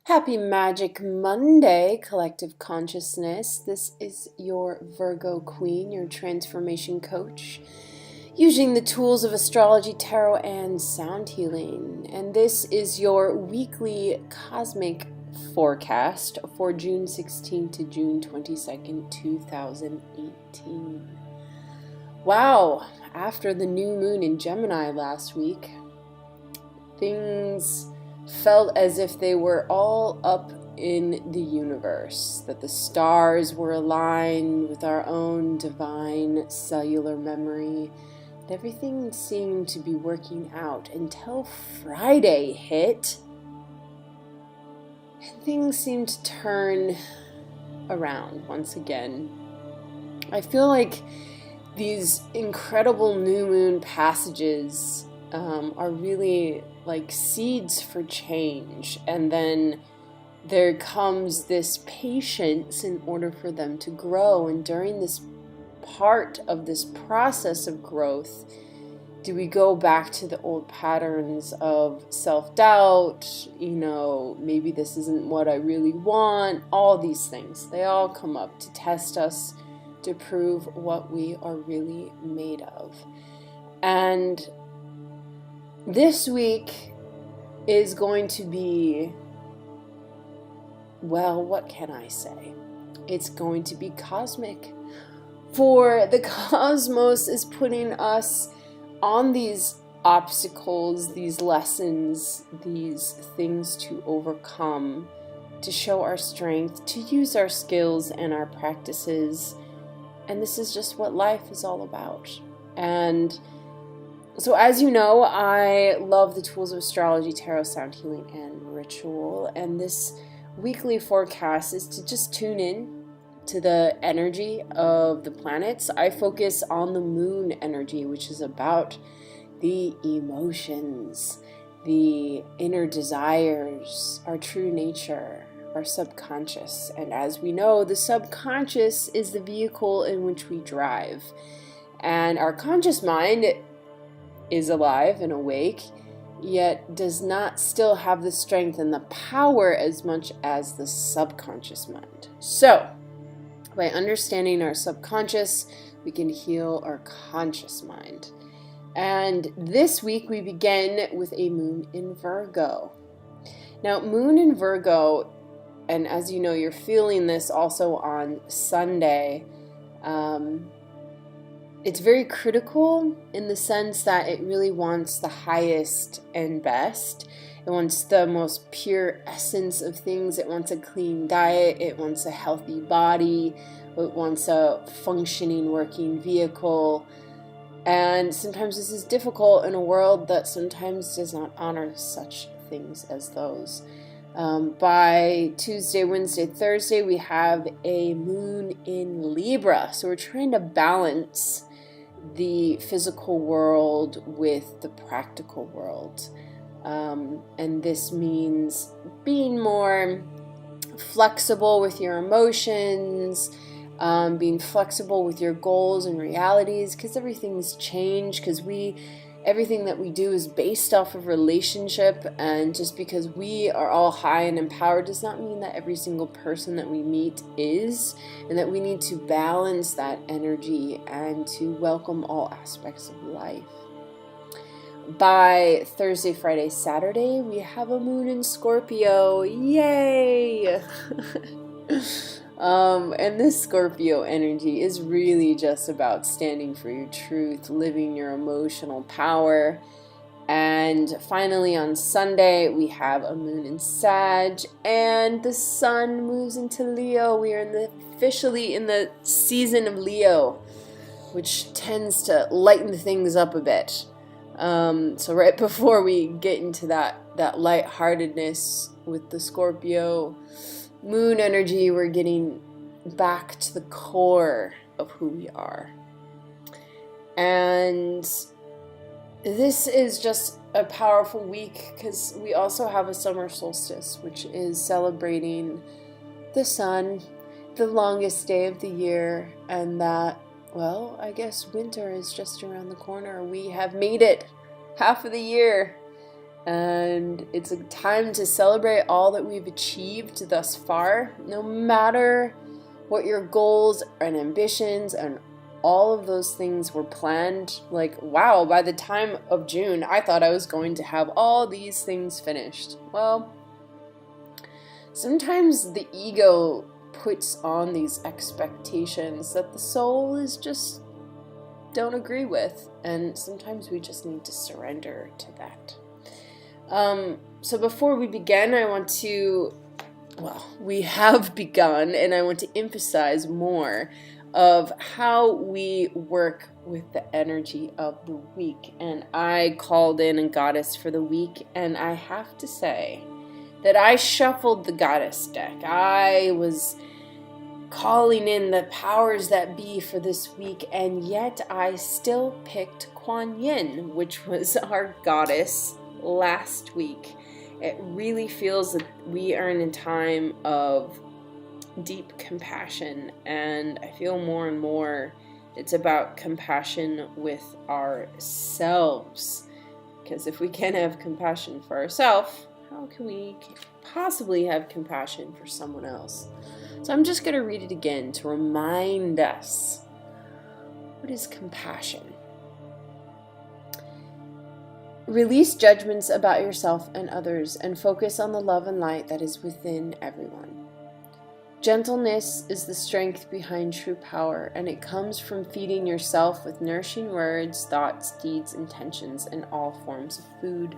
Happy Magic Monday, Collective Consciousness. This is your Virgo Queen, your transformation coach, using the tools of astrology, tarot, and sound healing. And this is your weekly cosmic forecast for June 16th to June 22nd, 2018. Wow, after the new moon in Gemini last week, things felt as if they were all up in the universe, that the stars were aligned with our own divine cellular memory, and everything seemed to be working out until Friday hit, and things seemed to turn around once again. I feel like these incredible new moon passages are really like seeds for change, and then there comes this patience in order for them to grow. And during this part of this process of growth, do we go back to the old patterns of self-doubt, maybe this isn't what I really want, all these things, they all come up to test us, to prove what we are really made of. And this week is going to be, well, what can I say? It's going to be cosmic. For the cosmos is putting us on these obstacles, these lessons, these things to overcome, to show our strength, to use our skills and our practices. And this is just what life is all about. And so as you know, I love the tools of astrology, tarot, sound healing, and ritual. And this weekly forecast is to just tune in to the energy of the planets. I focus on the moon energy, which is about the emotions, the inner desires, our true nature, our subconscious. And as we know, the subconscious is the vehicle in which we drive. And our conscious mind is alive and awake, yet does not still have the strength and the power as much as the subconscious mind. So, by understanding our subconscious, we can heal our conscious mind. And this week we begin with a moon in Virgo. Now, moon in Virgo, and as you know, you're feeling this also on Sunday, it's very critical in the sense that it really wants the highest and best. It wants the most pure essence of things. It wants a clean diet. It wants a healthy body. It wants a functioning, working vehicle. And sometimes this is difficult in a world that sometimes does not honor such things as those. By Tuesday, Wednesday, Thursday, we have a moon in Libra. So we're trying to balance the physical world with the practical world. And this means being more flexible with your emotions, being flexible with your goals and realities, because everything's changed, because everything that we do is based off of relationship, and just because we are all high and empowered does not mean that every single person that we meet is, and that we need to balance that energy and to welcome all aspects of life. By Thursday, Friday, Saturday, we have a moon in Scorpio. Yay! And this Scorpio energy is really just about standing for your truth, living your emotional power. And finally on Sunday, we have a moon in Sag, and the sun moves into Leo. We are officially in the season of Leo, which tends to lighten things up a bit. So right before we get into that lightheartedness with the Scorpio moon energy, we're getting back to the core of who we are. And this is just a powerful week because we also have a summer solstice, which is celebrating the sun, the longest day of the year, and that, well, I guess winter is just around the corner. We have made it half of the year. And it's a time to celebrate all that we've achieved thus far, no matter what your goals and ambitions and all of those things were planned. Like, wow, by the time of June, I thought I was going to have all these things finished. Well, sometimes the ego puts on these expectations that the soul is just don't agree with, and sometimes we just need to surrender to that. So before we begin, we have begun, and I want to emphasize more of how we work with the energy of the week. And I called in a goddess for the week, and I have to say that I shuffled the goddess deck. I was calling in the powers that be for this week, and yet I still picked Kuan Yin, which was our goddess last week. It really feels that we are in a time of deep compassion, and I feel more and more it's about compassion with ourselves, because if we can't have compassion for ourselves, how can we possibly have compassion for someone else? So I'm just going to read it again to remind us, what is compassion? Release judgments about yourself and others and focus on the love and light that is within everyone. Gentleness is the strength behind true power, and it comes from feeding yourself with nourishing words, thoughts, deeds, intentions, and all forms of food.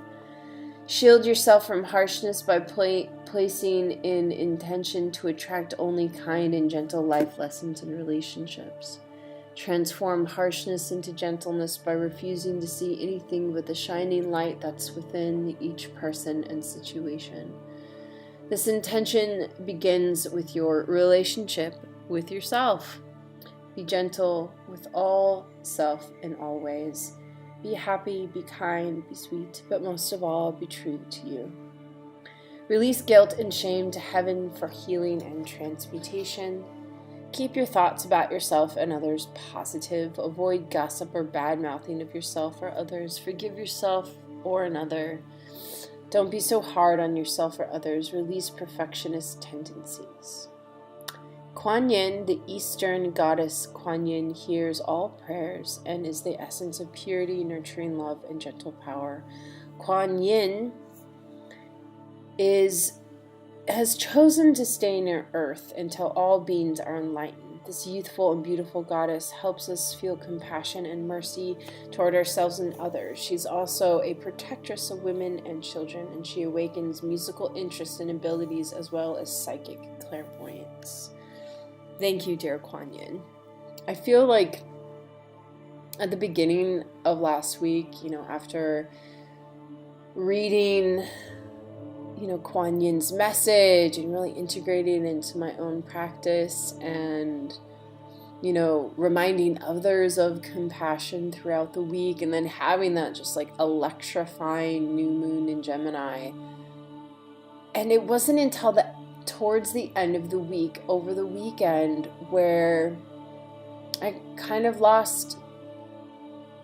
Shield yourself from harshness by placing in intention to attract only kind and gentle life lessons in relationships. Transform harshness into gentleness by refusing to see anything but the shining light that's within each person and situation. This intention begins with your relationship with yourself. Be gentle with all self in all ways. Be happy, be kind, be sweet, but most of all, be true to you. Release guilt and shame to heaven for healing and transmutation. Keep your thoughts about yourself and others positive. Avoid gossip or bad-mouthing of yourself or others. Forgive yourself or another. Don't be so hard on yourself or others. Release perfectionist tendencies. Kuan Yin, the Eastern goddess Kuan Yin, hears all prayers and is the essence of purity, nurturing love, and gentle power. Kuan Yin has chosen to stay near Earth until all beings are enlightened. This youthful and beautiful goddess helps us feel compassion and mercy toward ourselves and others. She's also a protectress of women and children, and she awakens musical interests and abilities as well as psychic clairvoyance. Thank you, dear Kuan Yin. I feel like at the beginning of last week, after reading Kuan Yin's message and really integrating into my own practice and, reminding others of compassion throughout the week, and then having that just like electrifying new moon in Gemini. And it wasn't until towards the end of the week, over the weekend, where I kind of lost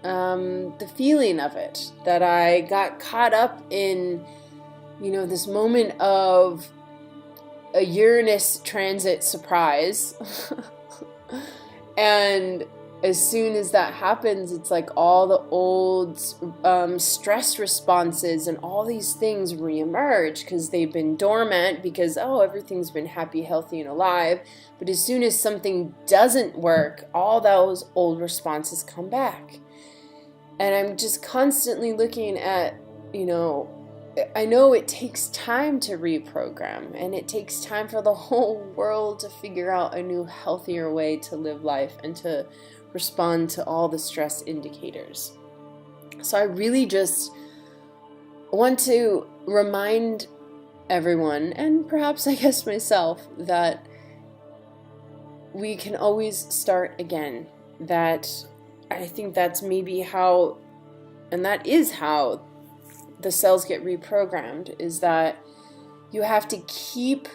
the feeling of it, that I got caught up in this moment of a Uranus transit surprise. And as soon as that happens, it's like all the old stress responses and all these things reemerge because they've been dormant because, everything's been happy, healthy, and alive. But as soon as something doesn't work, all those old responses come back. And I'm just constantly looking at, I know it takes time to reprogram, and it takes time for the whole world to figure out a new, healthier way to live life and to respond to all the stress indicators. So I really just want to remind everyone, and perhaps I guess myself, that we can always start again. That I think that's maybe how, and that is how the cells get reprogrammed, is that you have to keep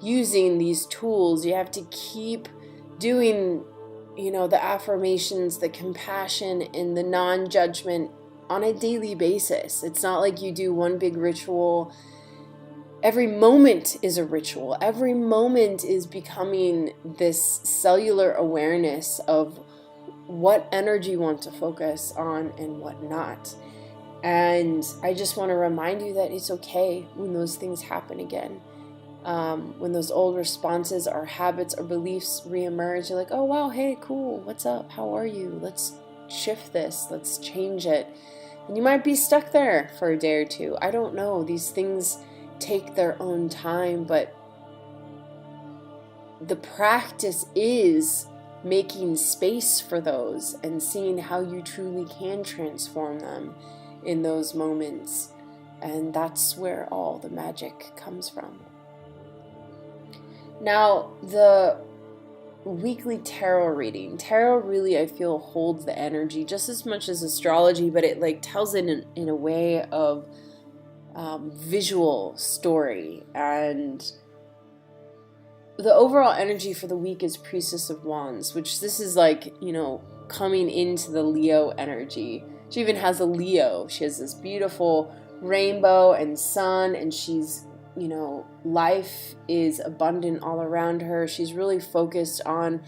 using these tools. You have to keep doing, the affirmations, the compassion, and the non-judgment on a daily basis. It's not like you do one big ritual. Every moment is a ritual. Every moment is becoming this cellular awareness of what energy you want to focus on and what not. And I just want to remind you that it's okay when those things happen again. When those old responses or habits or beliefs reemerge, you're like, oh wow, hey, cool, what's up? How are you? Let's shift this. Let's change it. And you might be stuck there for a day or two. I don't know. These things take their own time, but the practice is making space for those and seeing how you truly can transform them in those moments. And that's where all the magic comes from. Now, the weekly tarot reading. Tarot really, I feel, holds the energy just as much as astrology, but it like tells it in a way of visual story. And the overall energy for the week is Priestess of Wands, which this is like, you know, coming into the Leo energy. She even has a Leo. She has this beautiful rainbow and sun, and she's, you know, life is abundant all around her. She's really focused on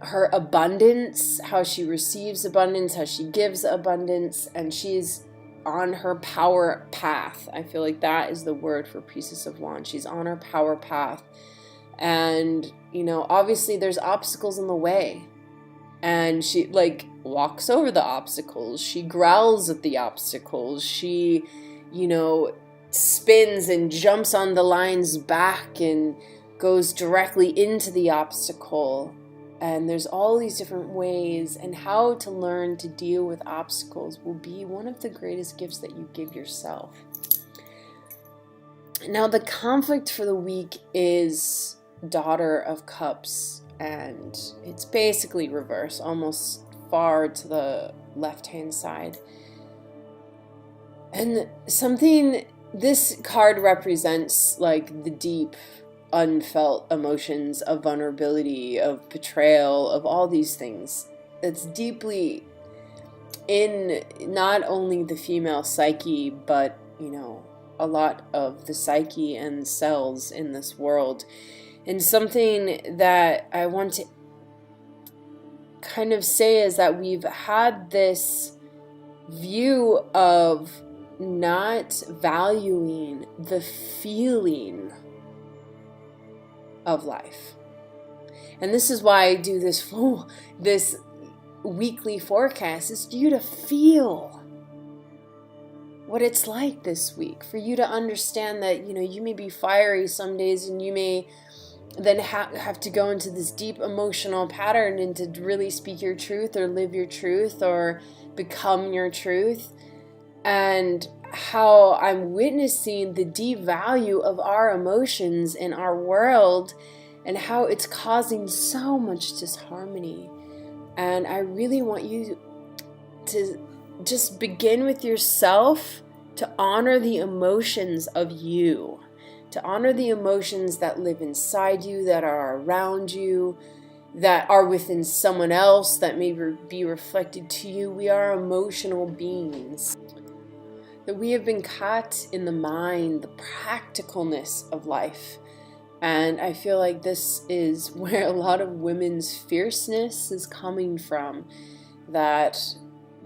her abundance, how she receives abundance, how she gives abundance, and she's on her power path. I feel like that is the word for Priestess of Wands. She's on her power path. And, you know, obviously there's obstacles in the way. And she, like, walks over the obstacles. She growls at the obstacles. She, you know, spins and jumps on the line's back and goes directly into the obstacle. And there's all these different ways, and how to learn to deal with obstacles will be one of the greatest gifts that you give yourself. Now, the conflict for the week is Daughter of Cups, and it's basically reverse, almost far to the left-hand side. And this card represents like the deep, unfelt emotions of vulnerability, of betrayal, of all these things. It's deeply in not only the female psyche, but, you know, a lot of the psyche and cells in this world. And something that I want to kind of say is that we've had this view of not valuing the feeling of life. And this is why I do this weekly forecast, is for you to feel what it's like this week, for you to understand that, you know, you may be fiery some days, and you may then have to go into this deep emotional pattern and to really speak your truth or live your truth or become your truth. And how I'm witnessing the deep value of our emotions in our world and how it's causing so much disharmony. And I really want you to just begin with yourself, to honor the emotions of you, to honor the emotions that live inside you, that are around you, that are within someone else, that may be reflected to you. We are emotional beings. That we have been caught in the mind, the practicalness of life. And I feel like this is where a lot of women's fierceness is coming from. That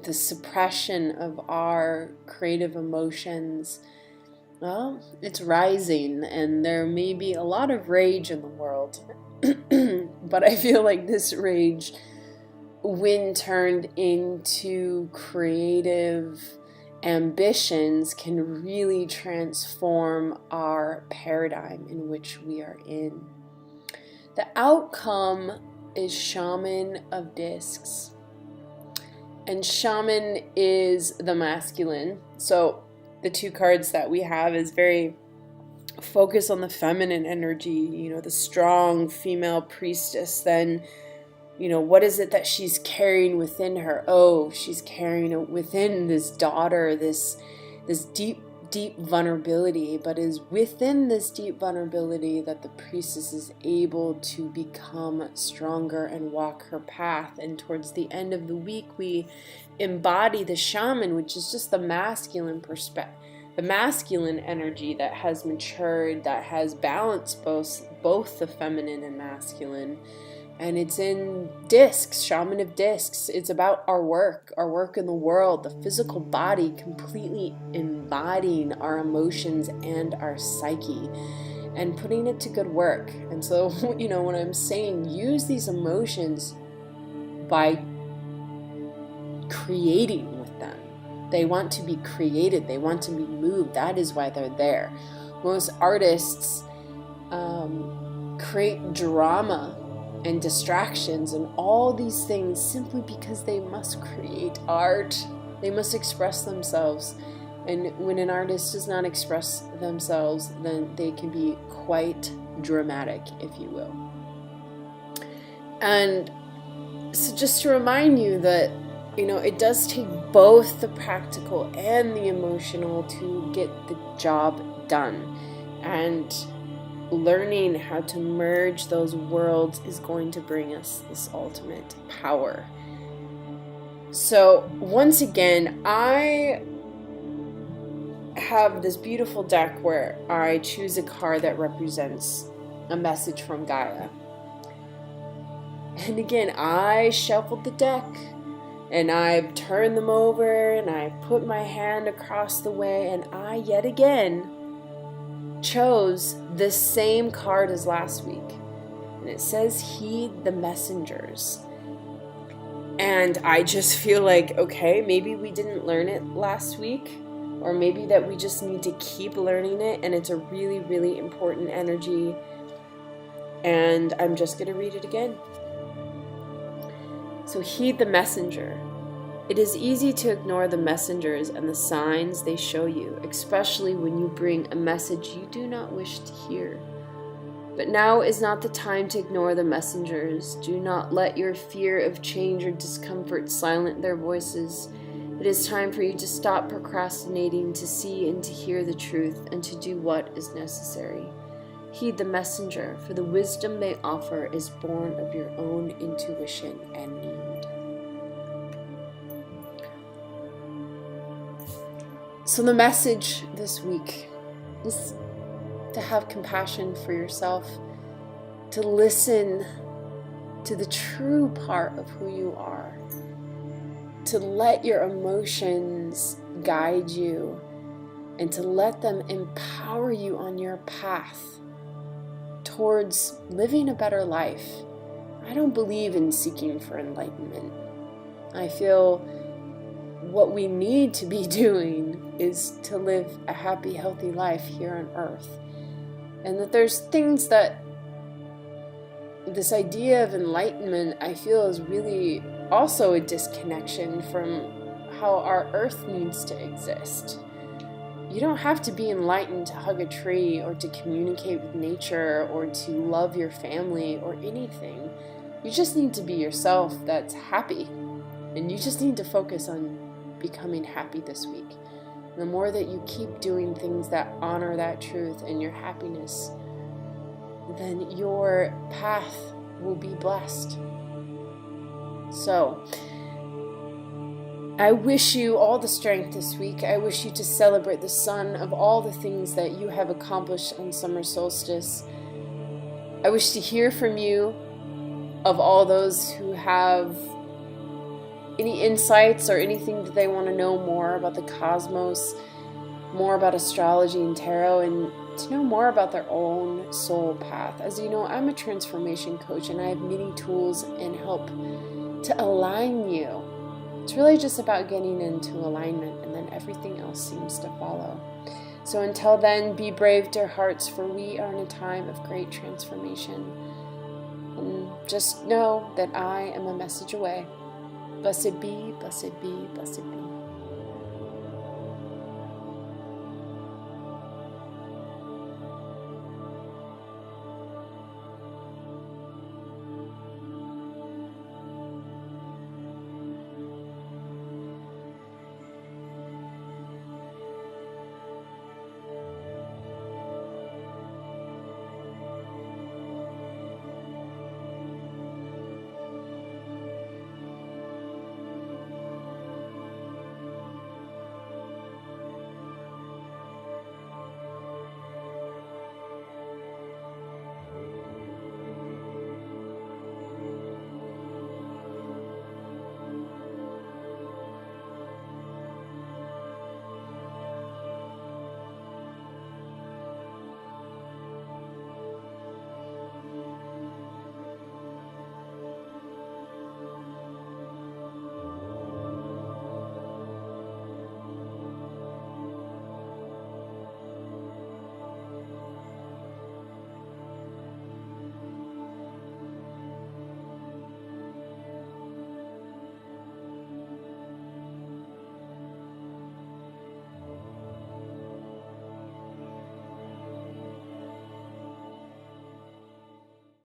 the suppression of our creative emotions, well, it's rising, and there may be a lot of rage in the world. But I feel like this rage, when turned into creative ambitions, can really transform our paradigm in which we are in. The outcome is Shaman of Discs. And Shaman is the masculine. So the two cards that we have is very focused on the feminine energy, you know, the strong female priestess. Then, you know, what is it that she's carrying within her? Oh, she's carrying within this daughter, this deep vulnerability, but is within this deep vulnerability that the priestess is able to become stronger and walk her path. And towards the end of the week, we embody the shaman, which is just the masculine perspective, the masculine energy that has matured, that has balanced both the feminine and masculine. And it's in discs, shaman of discs. It's about our work in the world, the physical body completely embodying our emotions and our psyche and putting it to good work. And so, when I'm saying use these emotions by creating with them, they want to be created, they want to be moved. That is why they're there. Most artists create drama and distractions and all these things simply because they must create art. They must express themselves. And when an artist does not express themselves, then they can be quite dramatic, if you will. And so just to remind you that, it does take both the practical and the emotional to get the job done. And learning how to merge those worlds is going to bring us this ultimate power. So once again, I have this beautiful deck where I choose a card that represents a message from Gaia. And again, I shuffled the deck and I've turned them over and I put my hand across the way, and I yet again chose the same card as last week. And it says, heed the messengers. And I just feel like, okay, maybe we didn't learn it last week, or maybe that we just need to keep learning it, and it's a really, really important energy. And I'm just going to read it again. So heed the messenger. It is easy to ignore the messengers and the signs they show you, especially when you bring a message you do not wish to hear. But now is not the time to ignore the messengers. Do not let your fear of change or discomfort silence their voices. It is time for you to stop procrastinating, to see and to hear the truth, and to do what is necessary. Heed the messenger, for the wisdom they offer is born of your own intuition and need. So the message this week is to have compassion for yourself, to listen to the true part of who you are, to let your emotions guide you, and to let them empower you on your path towards living a better life. I don't believe in seeking for enlightenment. I feel what we need to be doing is to live a happy, healthy life here on earth. And that there's things that this idea of enlightenment, I feel, is really also a disconnection from how our earth needs to exist. You don't have to be enlightened to hug a tree or to communicate with nature or to love your family or anything. You just need to be yourself that's happy. And you just need to focus on becoming happy this week. The more that you keep doing things that honor that truth and your happiness, then your path will be blessed. So, I wish you all the strength this week. I wish you to celebrate the sun of all the things that you have accomplished on summer solstice. I wish to hear from you of all those who have any insights or anything that they want to know more about the cosmos, more about astrology and tarot, and to know more about their own soul path. As you know, I'm a transformation coach and I have many tools and help to align you. It's really just about getting into alignment, and then everything else seems to follow. So until then, be brave, dear hearts, for we are in a time of great transformation. And just know that I am a message away. Blessed be, blessed be, blessed be.